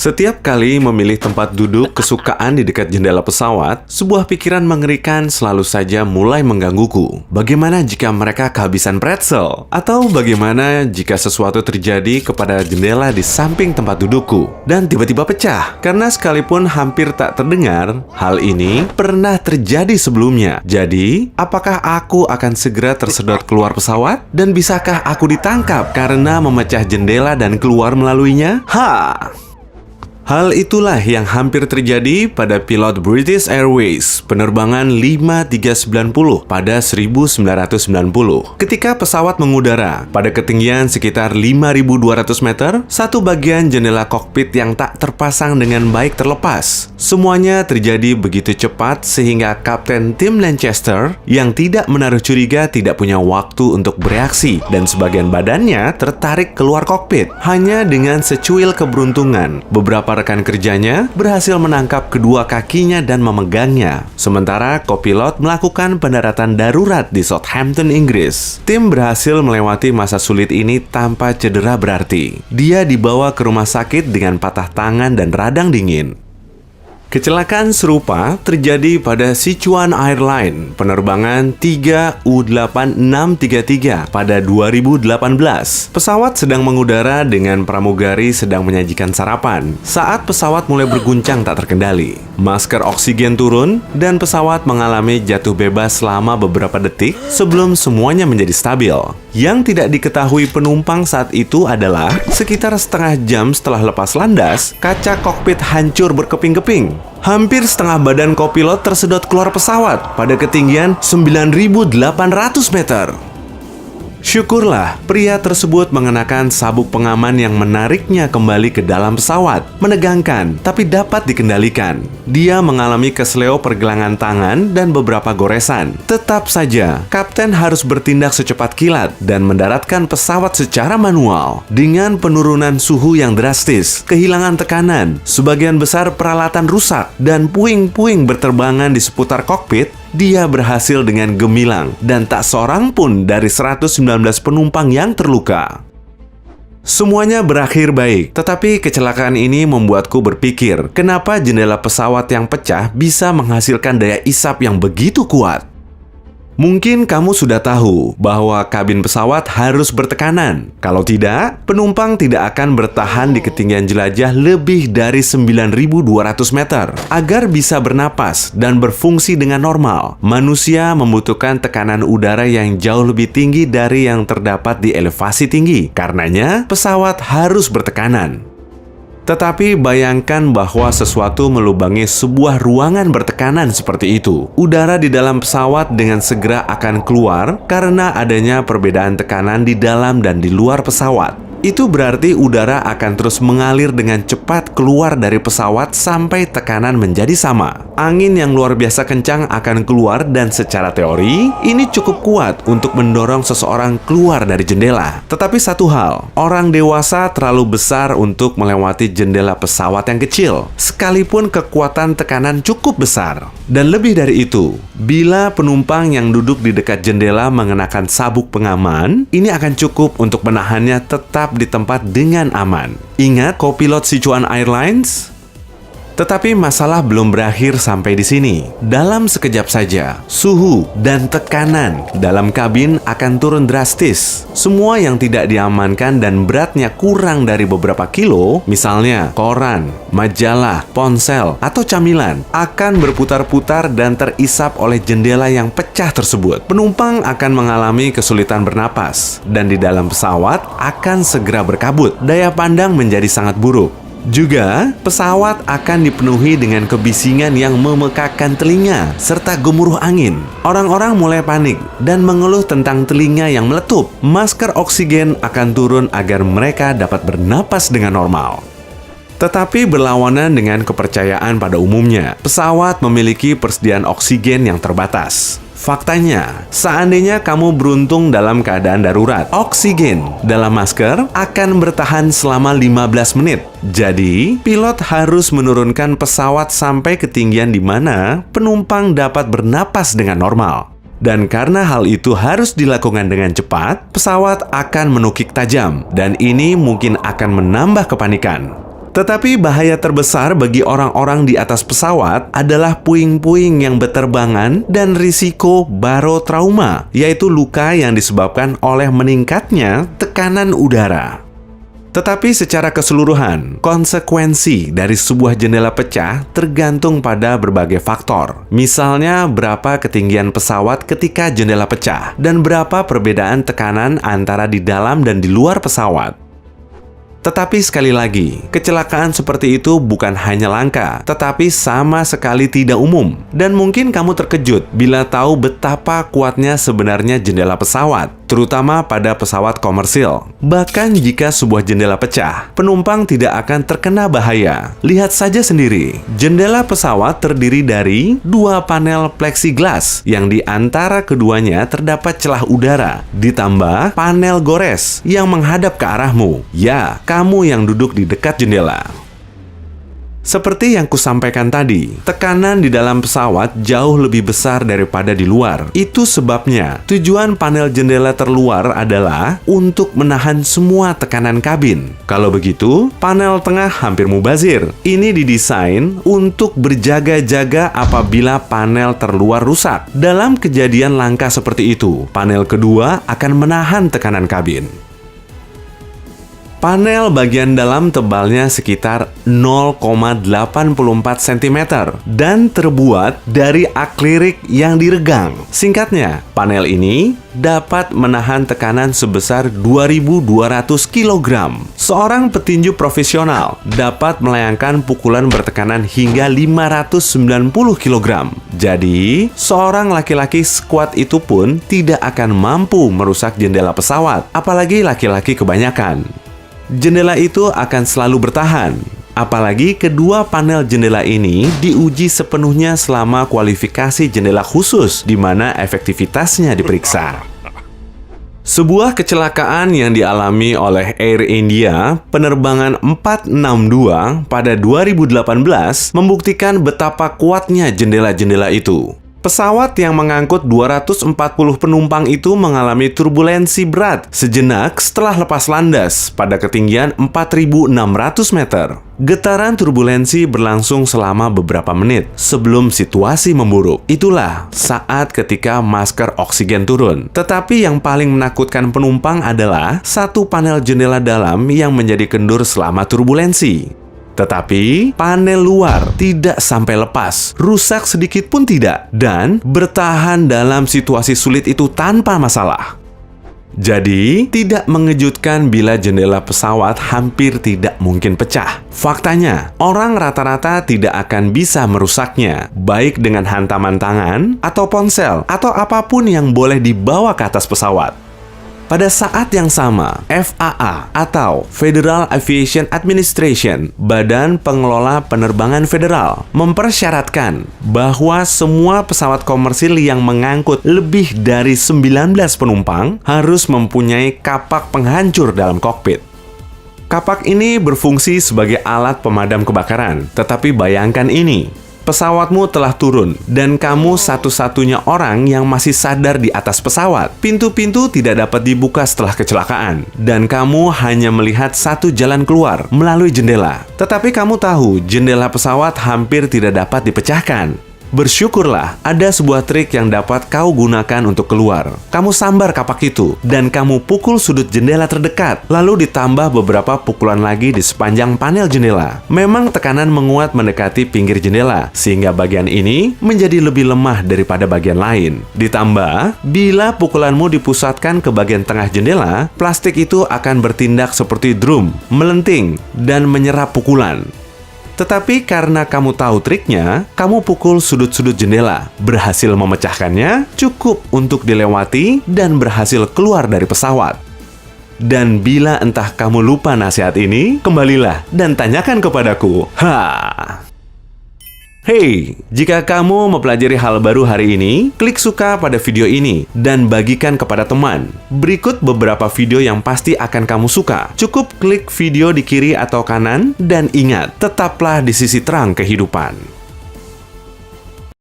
Setiap kali memilih tempat duduk kesukaan di dekat jendela pesawat, sebuah pikiran mengerikan selalu saja mulai menggangguku. Bagaimana jika mereka kehabisan pretzel? Atau bagaimana jika sesuatu terjadi kepada jendela di samping tempat dudukku dan tiba-tiba pecah? Karena sekalipun hampir tak terdengar, hal ini pernah terjadi sebelumnya. Jadi, apakah aku akan segera tersedot keluar pesawat? Dan bisakah aku ditangkap karena memecah jendela dan keluar melaluinya? Hal itulah yang hampir terjadi pada pilot British Airways penerbangan 5390 pada 1990 ketika pesawat mengudara pada ketinggian sekitar 5.200 meter, satu bagian jendela kokpit yang tak terpasang dengan baik terlepas. Semuanya terjadi begitu cepat sehingga Kapten Tim Lanchester yang tidak menaruh curiga tidak punya waktu untuk bereaksi dan sebagian badannya tertarik keluar kokpit. Hanya dengan secuil keberuntungan, beberapa rekan kerjanya berhasil menangkap kedua kakinya dan memegangnya. Sementara kopilot melakukan pendaratan darurat di Southampton, Inggris. Tim berhasil melewati masa sulit ini tanpa cedera berarti. Dia dibawa ke rumah sakit dengan patah tangan dan radang dingin. Kecelakaan serupa terjadi pada Sichuan Airlines penerbangan 3U8633 pada 2018. Pesawat sedang mengudara dengan pramugari sedang menyajikan sarapan saat pesawat mulai berguncang tak terkendali. Masker oksigen turun dan pesawat mengalami jatuh bebas selama beberapa detik sebelum semuanya menjadi stabil. Yang tidak diketahui penumpang saat itu adalah sekitar setengah jam setelah lepas landas, kaca kokpit hancur berkeping-keping. Hampir setengah badan kopilot tersedot keluar pesawat pada ketinggian 9.800 meter. Syukurlah, pria tersebut mengenakan sabuk pengaman yang menariknya kembali ke dalam pesawat. Menegangkan, tapi dapat dikendalikan. Dia mengalami kesleo pergelangan tangan dan beberapa goresan. Tetap saja, kapten harus bertindak secepat kilat dan mendaratkan pesawat secara manual. Dengan penurunan suhu yang drastis, kehilangan tekanan, sebagian besar peralatan rusak, dan puing-puing berterbangan di seputar kokpit, dia berhasil dengan gemilang dan tak seorang pun dari 119 penumpang yang terluka. Semuanya berakhir baik, tetapi kecelakaan ini membuatku berpikir, kenapa jendela pesawat yang pecah bisa menghasilkan daya isap yang begitu kuat? Mungkin kamu sudah tahu bahwa kabin pesawat harus bertekanan. Kalau tidak, penumpang tidak akan bertahan di ketinggian jelajah lebih dari 9.200 meter. Agar bisa bernapas dan berfungsi dengan normal, manusia membutuhkan tekanan udara yang jauh lebih tinggi dari yang terdapat di elevasi tinggi. Karenanya, pesawat harus bertekanan. Tetapi bayangkan bahwa sesuatu melubangi sebuah ruangan bertekanan seperti itu. Udara di dalam pesawat dengan segera akan keluar karena adanya perbedaan tekanan di dalam dan di luar pesawat. Itu berarti udara akan terus mengalir dengan cepat keluar dari pesawat sampai tekanan menjadi sama. Angin yang luar biasa kencang akan keluar dan secara teori, ini cukup kuat untuk mendorong seseorang keluar dari jendela. Tetapi satu hal, orang dewasa terlalu besar untuk melewati jendela pesawat yang kecil, sekalipun kekuatan tekanan cukup besar. Dan lebih dari itu, bila penumpang yang duduk di dekat jendela mengenakan sabuk pengaman, ini akan cukup untuk menahannya tetap di tempat dengan aman. Ingat kopilot Sichuan Airlines? Tetapi masalah belum berakhir sampai di sini. Dalam sekejap saja, suhu dan tekanan dalam kabin akan turun drastis. Semua yang tidak diamankan dan beratnya kurang dari beberapa kilo, misalnya koran, majalah, ponsel, atau camilan, akan berputar-putar dan terisap oleh jendela yang pecah tersebut. Penumpang akan mengalami kesulitan bernapas, dan di dalam pesawat akan segera berkabut. Daya pandang menjadi sangat buruk. Juga, pesawat akan dipenuhi dengan kebisingan yang memekakkan telinga serta gemuruh angin. Orang-orang mulai panik dan mengeluh tentang telinga yang meletup. Masker oksigen akan turun agar mereka dapat bernapas dengan normal. Tetapi berlawanan dengan kepercayaan pada umumnya, pesawat memiliki persediaan oksigen yang terbatas. Faktanya, seandainya kamu beruntung dalam keadaan darurat, oksigen dalam masker akan bertahan selama 15 menit. Jadi, pilot harus menurunkan pesawat sampai ketinggian di mana penumpang dapat bernapas dengan normal. Dan karena hal itu harus dilakukan dengan cepat, pesawat akan menukik tajam, dan ini mungkin akan menambah kepanikan. Tetapi bahaya terbesar bagi orang-orang di atas pesawat adalah puing-puing yang berterbangan dan risiko barotrauma, yaitu luka yang disebabkan oleh meningkatnya tekanan udara. Tetapi secara keseluruhan, konsekuensi dari sebuah jendela pecah tergantung pada berbagai faktor. Misalnya, berapa ketinggian pesawat ketika jendela pecah, dan berapa perbedaan tekanan antara di dalam dan di luar pesawat. Tetapi sekali lagi, kecelakaan seperti itu bukan hanya langka, tetapi sama sekali tidak umum. Dan mungkin kamu terkejut bila tahu betapa kuatnya sebenarnya jendela pesawat, terutama pada pesawat komersil. Bahkan jika sebuah jendela pecah, penumpang tidak akan terkena bahaya. Lihat saja sendiri, jendela pesawat terdiri dari 2 panel plexiglass yang di antara keduanya terdapat celah udara, ditambah panel gores yang menghadap ke arahmu. Ya, kamu yang duduk di dekat jendela. Seperti yang kusampaikan tadi, tekanan di dalam pesawat jauh lebih besar daripada di luar. Itu sebabnya tujuan panel jendela terluar adalah untuk menahan semua tekanan kabin. Kalau begitu, panel tengah hampir mubazir. Ini didesain untuk berjaga-jaga apabila panel terluar rusak. Dalam kejadian langka seperti itu, panel kedua akan menahan tekanan kabin. Panel bagian dalam tebalnya sekitar 0,84 cm dan terbuat dari akrilik yang diregang. Singkatnya, panel ini dapat menahan tekanan sebesar 2.200 kg. Seorang petinju profesional dapat melayangkan pukulan bertekanan hingga 590 kg. Jadi, seorang laki-laki sekuat itu pun tidak akan mampu merusak jendela pesawat, apalagi laki-laki kebanyakan. Jendela itu akan selalu bertahan. Apalagi kedua panel jendela ini diuji sepenuhnya selama kualifikasi jendela khusus, di mana efektivitasnya diperiksa. Sebuah kecelakaan yang dialami oleh Air India penerbangan 462 pada 2018 membuktikan betapa kuatnya jendela-jendela itu. Pesawat yang mengangkut 240 penumpang itu mengalami turbulensi berat sejenak setelah lepas landas pada ketinggian 4.600 meter. Getaran turbulensi berlangsung selama beberapa menit sebelum situasi memburuk. Itulah saat ketika masker oksigen turun. Tetapi yang paling menakutkan penumpang adalah satu panel jendela dalam yang menjadi kendur selama turbulensi. Tetapi panel luar tidak sampai lepas, rusak sedikit pun tidak, dan bertahan dalam situasi sulit itu tanpa masalah. Jadi, tidak mengejutkan bila jendela pesawat hampir tidak mungkin pecah. Faktanya, orang rata-rata tidak akan bisa merusaknya, baik dengan hantaman tangan, atau ponsel, atau apapun yang boleh dibawa ke atas pesawat. Pada saat yang sama, FAA atau Federal Aviation Administration, Badan Pengelola Penerbangan Federal, mempersyaratkan bahwa semua pesawat komersil yang mengangkut lebih dari 19 penumpang harus mempunyai kapak penghancur dalam kokpit. Kapak ini berfungsi sebagai alat pemadam kebakaran, tetapi bayangkan ini. Pesawatmu telah turun, dan kamu satu-satunya orang yang masih sadar di atas pesawat. Pintu-pintu tidak dapat dibuka setelah kecelakaan, dan kamu hanya melihat satu jalan keluar melalui jendela. Tetapi kamu tahu, jendela pesawat hampir tidak dapat dipecahkan. Bersyukurlah, ada sebuah trik yang dapat kau gunakan untuk keluar. Kamu sambar kapak itu, dan kamu pukul sudut jendela terdekat, lalu ditambah beberapa pukulan lagi di sepanjang panel jendela. Memang tekanan menguat mendekati pinggir jendela, sehingga bagian ini menjadi lebih lemah daripada bagian lain. Ditambah, bila pukulanmu dipusatkan ke bagian tengah jendela, plastik itu akan bertindak seperti drum, melenting, dan menyerap pukulan. Tetapi karena kamu tahu triknya, kamu pukul sudut-sudut jendela. Berhasil memecahkannya, cukup untuk dilewati dan berhasil keluar dari pesawat. Dan bila entah kamu lupa nasihat ini, kembalilah dan tanyakan kepadaku. Hey, jika kamu mempelajari hal baru hari ini, klik suka pada video ini dan bagikan kepada teman. Berikut beberapa video yang pasti akan kamu suka. Cukup klik video di kiri atau kanan dan ingat, tetaplah di sisi terang kehidupan.